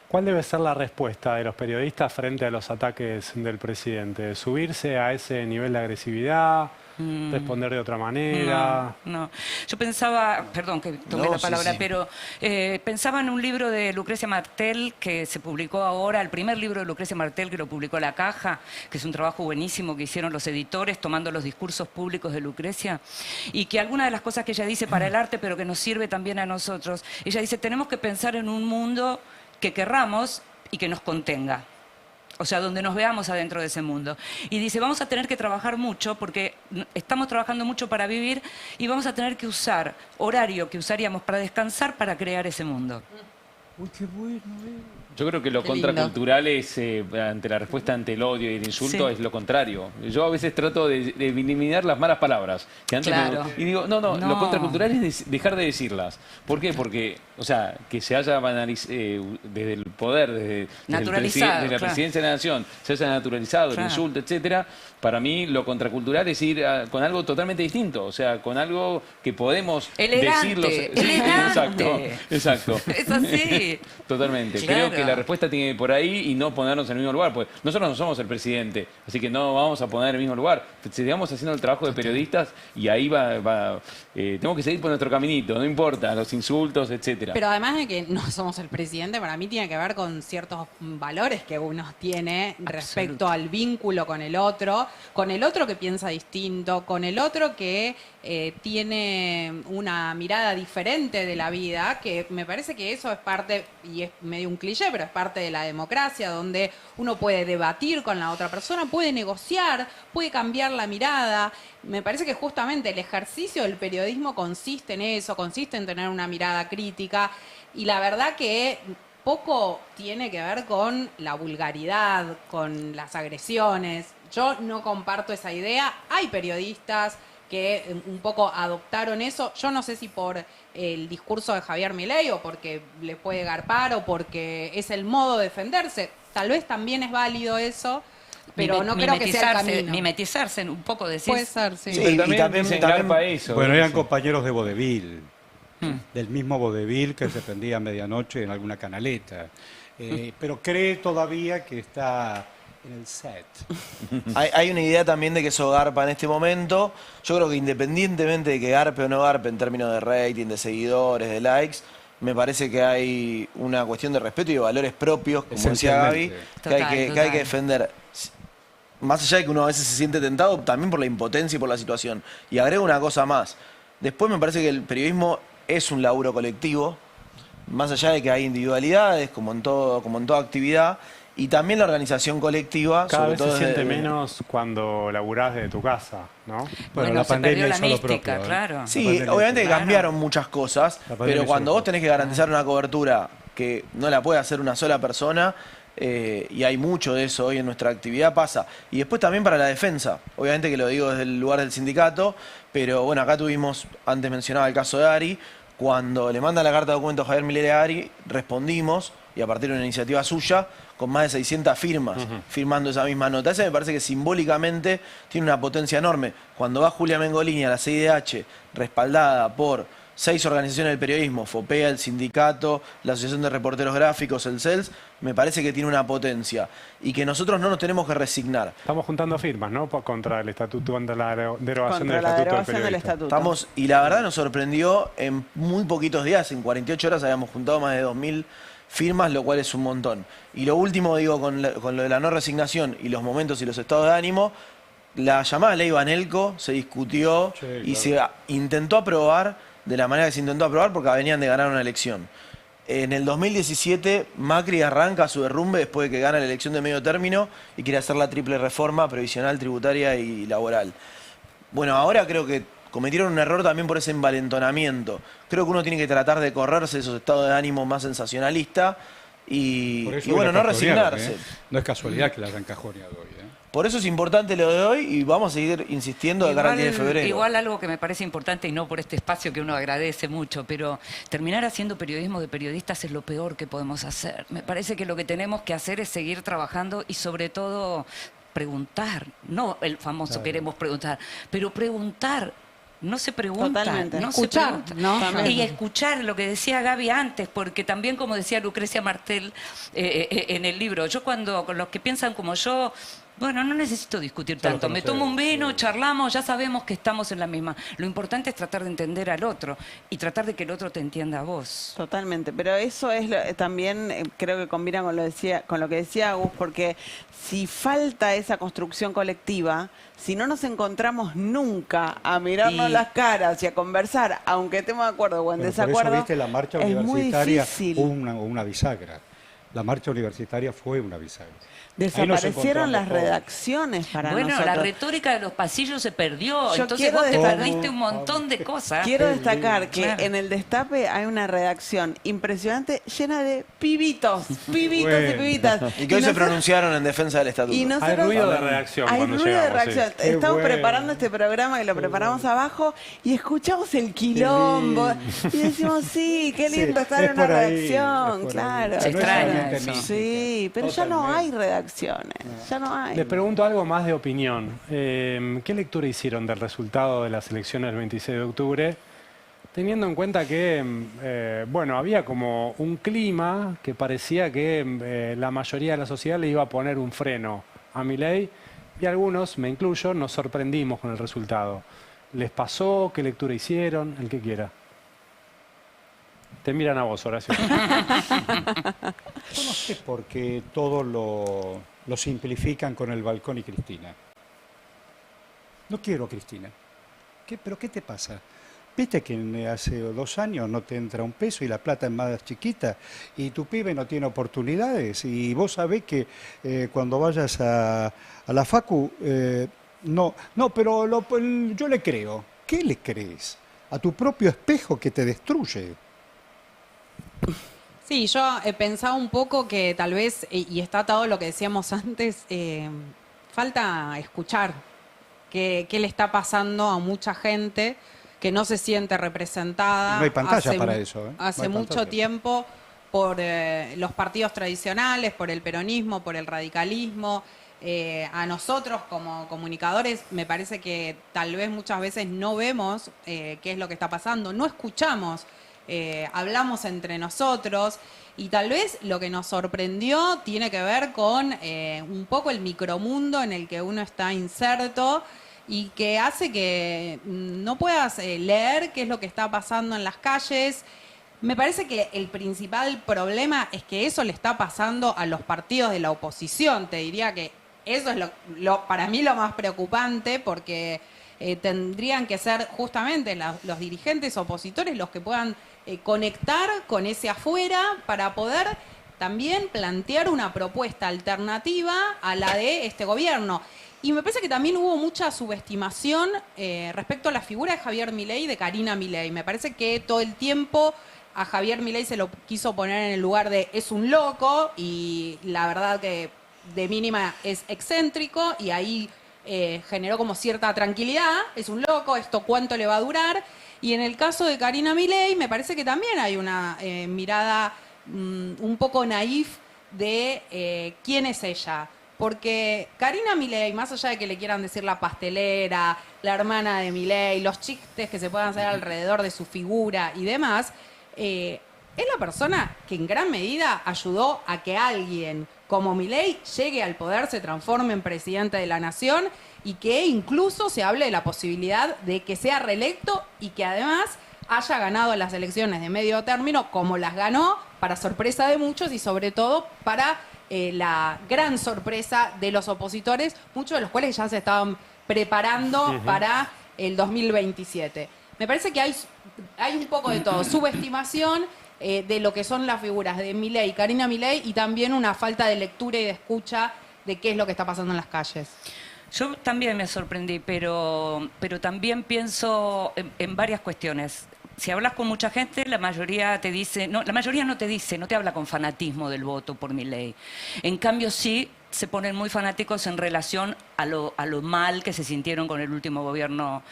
¿Cuál debe ser la respuesta de los periodistas frente a los ataques del presidente? ¿Subirse a ese nivel de agresividad? ¿Responder de otra manera? No. Yo pensaba, perdón que tomé la palabra, pero pensaba en un libro de Lucrecia Martel que se publicó ahora, el primer libro de Lucrecia Martel que lo publicó La Caja, que es un trabajo buenísimo que hicieron los editores tomando los discursos públicos de Lucrecia, y que algunas de las cosas que ella dice para el arte, pero que nos sirve también a nosotros, ella dice, tenemos que pensar en un mundo que querramos y que nos contenga. O sea, donde nos veamos adentro de ese mundo. Y dice, vamos a tener que trabajar mucho porque estamos trabajando mucho para vivir y vamos a tener que usar horario que usaríamos para descansar para crear ese mundo. Uy, qué bueno. Yo creo que lo Qué lindo. contracultural es, ante la respuesta ante el odio y el insulto, Sí. es lo contrario. Yo a veces trato de eliminar las malas palabras. Que antes Claro. y digo, no, lo No. contracultural es dejar de decirlas. ¿Por qué? Porque, o sea, que se haya banalizado, desde el poder, desde el Naturalizado, desde la claro. presidencia de la nación, se haya naturalizado Claro. el insulto, etcétera. Para mí, lo contracultural es ir con algo totalmente distinto. O sea, con algo que podemos Elegante, decirlo. elegante. Exacto. Es así. Totalmente. Claro. Creo que la respuesta tiene que ir por ahí y no ponernos en el mismo lugar. Pues nosotros no somos el presidente, así que no vamos a poner en el mismo lugar. Sigamos haciendo el trabajo de periodistas y ahí tenemos que seguir por nuestro caminito, no importa, los insultos, etcétera. Pero además de que no somos el presidente, para mí tiene que ver con ciertos valores que uno tiene respecto al vínculo con el otro que piensa distinto, con el otro que tiene una mirada diferente de la vida, que me parece que eso es parte, y es medio un cliché, pero es parte de la democracia, donde uno puede debatir con la otra persona, puede negociar, puede cambiar la mirada. Me parece que justamente el ejercicio del periodismo consiste en eso, consiste en tener una mirada crítica, y la verdad que poco tiene que ver con la vulgaridad, con las agresiones. Yo no comparto esa idea. Hay periodistas que un poco adoptaron eso. Yo no sé si por el discurso de Javier Milei o porque le puede garpar o porque es el modo de defenderse. Tal vez también es válido eso, pero no creo que sea el camino. Mimetizarse en un poco, decís. Puede ser, sí. Sí, Pero y también dicen garpa eso. Bueno, eran eso. compañeros de vodevil, del mismo vodevil que se prendía a medianoche en alguna canaleta. Pero cree todavía que está en el set. Hay una idea también de que eso garpa en este momento. Yo creo que independientemente de que garpe o no garpe en términos de rating, de seguidores, de likes, me parece que hay una cuestión de respeto y de valores propios, como decía Gaby, Esencialmente. que hay que defender. Más allá de que uno a veces se siente tentado, también por la impotencia y por la situación. Y agrego una cosa más. Después me parece que el periodismo es un laburo colectivo, más allá de que hay individualidades, como en toda actividad, y también la organización colectiva. Cada sobre vez todo se siente desde- menos cuando laburás desde tu casa, ¿no? Bueno, Bueno, la se pandemia perdió la hizo lo mística, propio, ¿eh? claro. Sí, pandemia obviamente que claro. cambiaron muchas cosas, La pandemia pero hizo cuando lo vos tenés que garantizar una cobertura que no la puede hacer una sola persona, y hay mucho de eso hoy en nuestra actividad, pasa. Y después también para la defensa, obviamente que lo digo desde el lugar del sindicato, pero bueno, acá tuvimos, antes mencionaba el caso de Ari, cuando le manda la carta de documento a Javier Milei a Ari, respondimos, y a partir de una iniciativa suya, con más de 600 firmas, firmando esa misma nota. Ese me parece que simbólicamente tiene una potencia enorme. Cuando va Julia Mengolini a la CIDH, respaldada por 6 organizaciones del periodismo, FOPEA, el sindicato, la Asociación de Reporteros Gráficos, el CELS, me parece que tiene una potencia y que nosotros no nos tenemos que resignar. Estamos juntando firmas, ¿no? Contra el estatuto, contra la derogación Contra del la estatuto del derogación del periodista. estatuto. Y la verdad nos sorprendió, en muy poquitos días, en 48 horas habíamos juntado más de 2000 firmas, lo cual es un montón. Y lo último, digo, con lo de la no resignación y los momentos y los estados de ánimo, la llamada ley Banelco se discutió Sí, y claro. se intentó aprobar de la manera que se intentó aprobar porque venían de ganar una elección. En el 2017 Macri arranca su derrumbe después de que gana la elección de medio término y quiere hacer la triple reforma previsional, tributaria y laboral. Bueno, ahora creo que cometieron un error también por ese envalentonamiento. Creo que uno tiene que tratar de correrse esos estados de ánimo más sensacionalistas y Por eso bueno, la no cajonearon, resignarse. ¿eh? No es casualidad que la hayan cajoneado hoy. Por eso es importante lo de hoy y vamos a seguir insistiendo de cara al 10 de febrero. Igual algo que me parece importante, y no por este espacio que uno agradece mucho, pero terminar haciendo periodismo de periodistas es lo peor que podemos hacer. Me parece que lo que tenemos que hacer es seguir trabajando y sobre todo preguntar. No el famoso Claro. queremos preguntar, pero preguntar. No se pregunta, Totalmente. no Escuchar, se pregunta. ¿no? También. Y escuchar lo que decía Gaby antes, porque también como decía Lucrecia Martel en el libro, yo cuando con los que piensan como yo, bueno, no necesito discutir Ya lo tanto, me conocemos, tomo un vino, sí. charlamos, ya sabemos que estamos en la misma. Lo importante es tratar de entender al otro y tratar de que el otro te entienda a vos. Totalmente, pero eso es también creo que combina con lo que decía Agus, porque si falta esa construcción colectiva, si no nos encontramos nunca a mirarnos Y- las caras y a conversar, aunque estemos de acuerdo o en Bueno, por desacuerdo, eso, viste, la marcha es muy universitaria difícil. fue una bisagra. La marcha universitaria fue una bisagra. Desaparecieron las encontramos redacciones para Bueno, nosotros. la retórica de los pasillos se perdió, Yo entonces quiero vos te destacar- perdiste un montón de cosas. Quiero destacar que Claro. en el Destape hay una redacción impresionante llena de pibitos y Bueno. pibitas. Y que hoy se nosotros- pronunciaron en defensa del estatuto. y Hay nosotros- ruido de redacción Hay cuando ruido de llegamos. sí. reacción. Qué Estamos bueno. preparando este programa que lo preparamos abajo y escuchamos el quilombo y decimos, sí, qué lindo Sí, estar en es una por ahí, redacción, es por claro. ahí. Se No es extraña solamente eso. mística. Sí, pero ya no Totalmente. hay redacciones, ya no hay. Les pregunto algo más de opinión. ¿Qué lectura hicieron del resultado de las elecciones del 26 de octubre? Teniendo en cuenta que, bueno, había como un clima que parecía que la mayoría de la sociedad le iba a poner un freno a Milei y algunos, me incluyo, nos sorprendimos con el resultado. ¿Les pasó? ¿Qué lectura hicieron? El que quiera. Te miran a vos, Horacio. Yo no sé por qué todo lo simplifican con el balcón y Cristina. No quiero a Cristina. ¿Pero qué te pasa? ¿Viste que hace 2 años no te entra un peso y la plata es más chiquita y tu pibe no tiene oportunidades? Y vos sabés que cuando vayas a la facu, pero yo le creo. ¿Qué le crees? A tu propio espejo que te destruye. Sí, yo pensaba un poco que tal vez, y está atado a lo que decíamos antes, falta escuchar qué le está pasando a mucha gente que no se siente representada. No hay pantalla para eso, ¿eh? Hace No hay mucho pantalla. tiempo por los partidos tradicionales, por el peronismo, por el radicalismo. A nosotros como comunicadores me parece que tal vez muchas veces no vemos qué es lo que está pasando, no escuchamos. Hablamos entre nosotros y tal vez lo que nos sorprendió tiene que ver con un poco el micromundo en el que uno está inserto y que hace que no puedas leer qué es lo que está pasando en las calles. Me parece que el principal problema es que eso le está pasando a los partidos de la oposición. Te diría que eso es para mí lo más preocupante porque tendrían que ser justamente los dirigentes opositores los que puedan conectar con ese afuera para poder también plantear una propuesta alternativa a la de este gobierno. Y me parece que también hubo mucha subestimación respecto a la figura de Javier Milei y de Karina Milei. Me parece que todo el tiempo a Javier Milei se lo quiso poner en el lugar de es un loco y la verdad que de mínima es excéntrico y ahí generó como cierta tranquilidad, es un loco, esto cuánto le va a durar. Y en el caso de Karina Milei me parece que también hay una mirada un poco naif de quién es ella. Porque Karina Milei, más allá de que le quieran decir la pastelera, la hermana de Milei, los chistes que se puedan hacer alrededor de su figura y demás, es la persona que en gran medida ayudó a que alguien como Milei llegue al poder, se transforme en presidente de la nación y que incluso se hable de la posibilidad de que sea reelecto y que además haya ganado las elecciones de medio término como las ganó, para sorpresa de muchos y sobre todo para la gran sorpresa de los opositores, muchos de los cuales ya se estaban preparando para el 2027. Me parece que hay un poco de todo, subestimación de lo que son las figuras de Milei, Karina Milei, y también una falta de lectura y de escucha de qué es lo que está pasando en las calles. Yo también me sorprendí, pero también pienso en varias cuestiones. Si hablas con mucha gente, la mayoría te dice, no, la mayoría no te dice, no te habla con fanatismo del voto por Milei. En cambio, sí se ponen muy fanáticos en relación a lo mal que se sintieron con el último gobierno,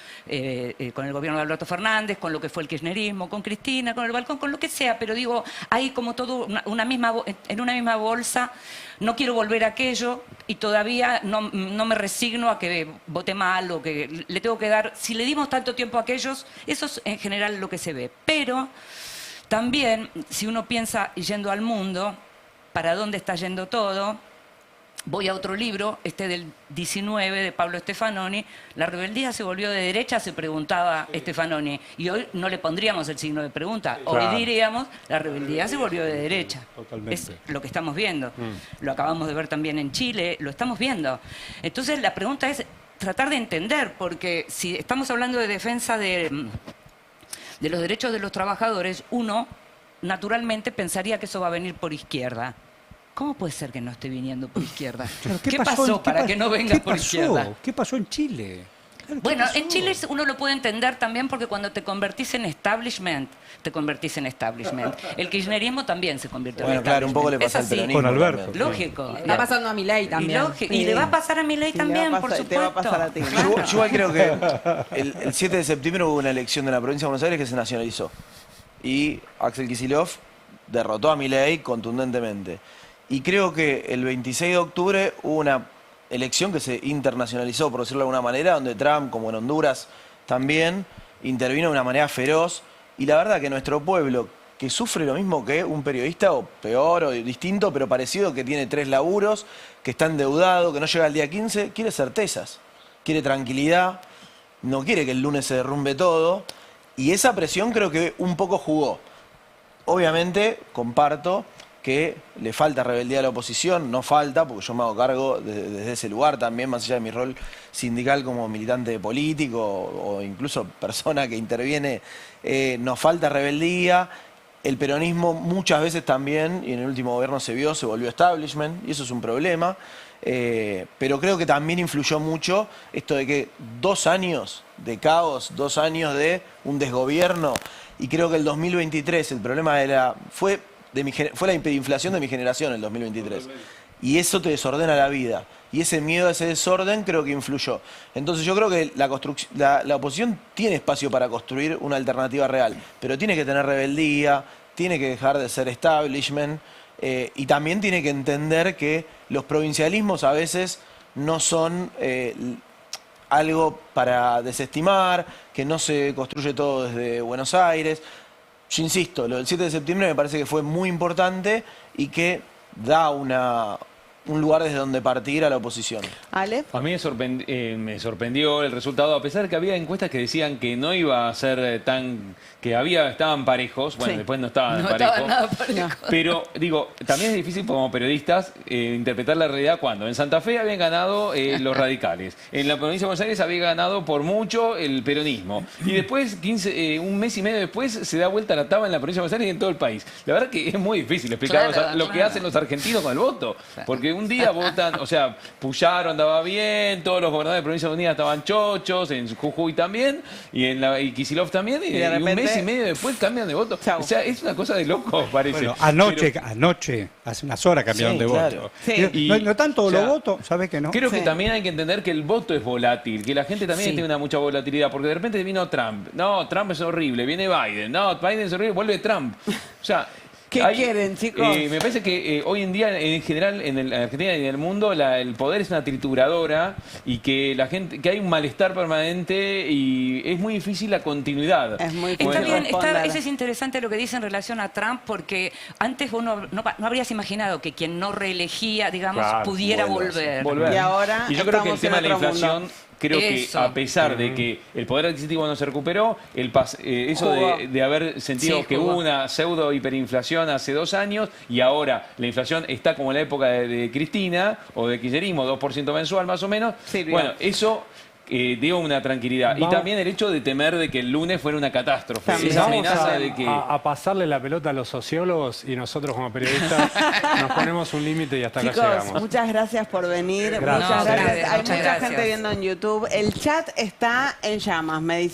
con el gobierno de Alberto Fernández, con lo que fue el kirchnerismo, con Cristina, con el balcón, con lo que sea. Pero digo, hay como todo en una misma bolsa. No quiero volver a aquello y todavía no me resigno a que vote mal o que le tengo que dar. Si le dimos tanto tiempo a aquellos, eso es en general lo que se ve. Pero también, si uno piensa yendo al mundo, ¿para dónde está yendo todo? Voy a otro libro, del 19, de Pablo Stefanoni. ¿La rebeldía se volvió de derecha?, se preguntaba Stefanoni. Y hoy no le pondríamos el signo de pregunta. Claro. Hoy diríamos, la rebeldía se volvió de derecha. Totalmente. Es lo que estamos viendo. Lo acabamos de ver también en Chile, lo estamos viendo. Entonces la pregunta es tratar de entender, porque si estamos hablando de defensa de los derechos de los trabajadores, uno naturalmente pensaría que eso va a venir por izquierda. ¿Cómo puede ser que no esté viniendo por izquierda? Pero, ¿Qué pasó para que no venga por izquierda? ¿Qué pasó en Chile? Claro, ¿qué Bueno, pasó? en Chile uno lo puede entender también porque cuando te convertís en establishment, te convertís en establishment. El kirchnerismo también se convirtió en Bueno, claro, un poco le pasa al Es así. peronismo. Con Alberto. también. Lógico. Está pasando a Milei también. Y le va a pasar a Milei Y le también, va a por pasar- supuesto. Te va a pasar a ti. Yo igual creo que el 7 de septiembre hubo una elección de la provincia de Buenos Aires que se nacionalizó. Y Axel Kicillof derrotó a Milei contundentemente. Y creo que el 26 de octubre hubo una elección que se internacionalizó, por decirlo de alguna manera, donde Trump, como en Honduras también, intervino de una manera feroz. Y la verdad que nuestro pueblo, que sufre lo mismo que un periodista, o peor, o distinto, pero parecido, que tiene 3 laburos, que está endeudado, que no llega al día 15, quiere certezas, quiere tranquilidad, no quiere que el lunes se derrumbe todo. Y esa presión creo que un poco jugó. Obviamente, comparto que le falta rebeldía a la oposición, no falta, porque yo me hago cargo desde ese lugar también, más allá de mi rol sindical como militante político o incluso persona que interviene, nos falta rebeldía. El peronismo muchas veces también, y en el último gobierno se vio, se volvió establishment, y eso es un problema. Pero creo que también influyó mucho esto de que 2 años de caos, 2 años de un desgobierno, y creo que el 2023, el problema fue la hiperinflación de mi generación el 2023. Y eso te desordena la vida. Y ese miedo a ese desorden creo que influyó. Entonces yo creo que la oposición tiene espacio para construir una alternativa real, pero tiene que tener rebeldía, tiene que dejar de ser establishment, y también tiene que entender que los provincialismos a veces no son algo para desestimar, que no se construye todo desde Buenos Aires. Yo insisto, lo del 7 de septiembre me parece que fue muy importante y que da un lugar desde donde partir a la oposición. Ale. A mí me sorprendió el resultado, a pesar de que había encuestas que decían que no iba a ser estaban parejos. Bueno, Sí. después no estaban No parejos. estaba nada parejo. Pero, digo, también es difícil como periodistas interpretar la realidad cuando en Santa Fe habían ganado los radicales, en la provincia de Buenos Aires había ganado por mucho el peronismo, y después, un mes y medio después, se da vuelta la tabla en la provincia de Buenos Aires y en todo el país. La verdad que es muy difícil explicar Claro, lo que claro. hacen los argentinos con el voto, porque un día votan, o sea, Puyaro andaba bien, todos los gobernadores de Provincia Unida estaban chochos, en Jujuy también, y Kicillof también, y de un repente, mes y medio después cambian de voto. chau. O sea, es una cosa de loco, parece. Bueno, anoche, hace unas horas cambiaron Sí, de claro. voto. Sí. Y- No tanto o sea, los votos, ¿sabes que no? Creo Sí. que también hay que entender que el voto es volátil, que la gente también Sí. tiene una mucha volatilidad, porque de repente vino Trump. No, Trump es horrible. Viene Biden. No, Biden es horrible. Vuelve Trump. O sea, ¿Qué quieren, chicos? Me parece que hoy en día, en general, en Argentina y en el mundo, el poder es una trituradora y que la gente, que hay un malestar permanente y es muy difícil la continuidad. Es muy Está Bueno. bien, Responder. eso es interesante lo que dice en relación a Trump, porque antes vos no habrías imaginado que quien no reelegía, digamos, Claro, pudiera vuelve. volver. Y ahora yo creo que el estamos tema en de la otro inflación, mundo. creo Eso. que a pesar de que el poder adquisitivo no se recuperó, eso Jugó. de haber sentido Sí, que jugó. hubo una pseudo hiperinflación hace 2 años y ahora la inflación está como en la época de Cristina o de kirchnerismo, 2% mensual más o menos. Sirvió. Bueno, eso dio una tranquilidad. Y Vamos. también el hecho de temer de que el lunes fuera una catástrofe. También. Esa Vamos amenaza de que... a pasarle la pelota a los sociólogos y nosotros como periodistas nos ponemos un límite y hasta acá Chicos, llegamos. muchas gracias por venir. Gracias. Muchas No, gracias. ustedes, Hay muchas mucha gracias. gente viendo en YouTube. El chat está en llamas, me dice.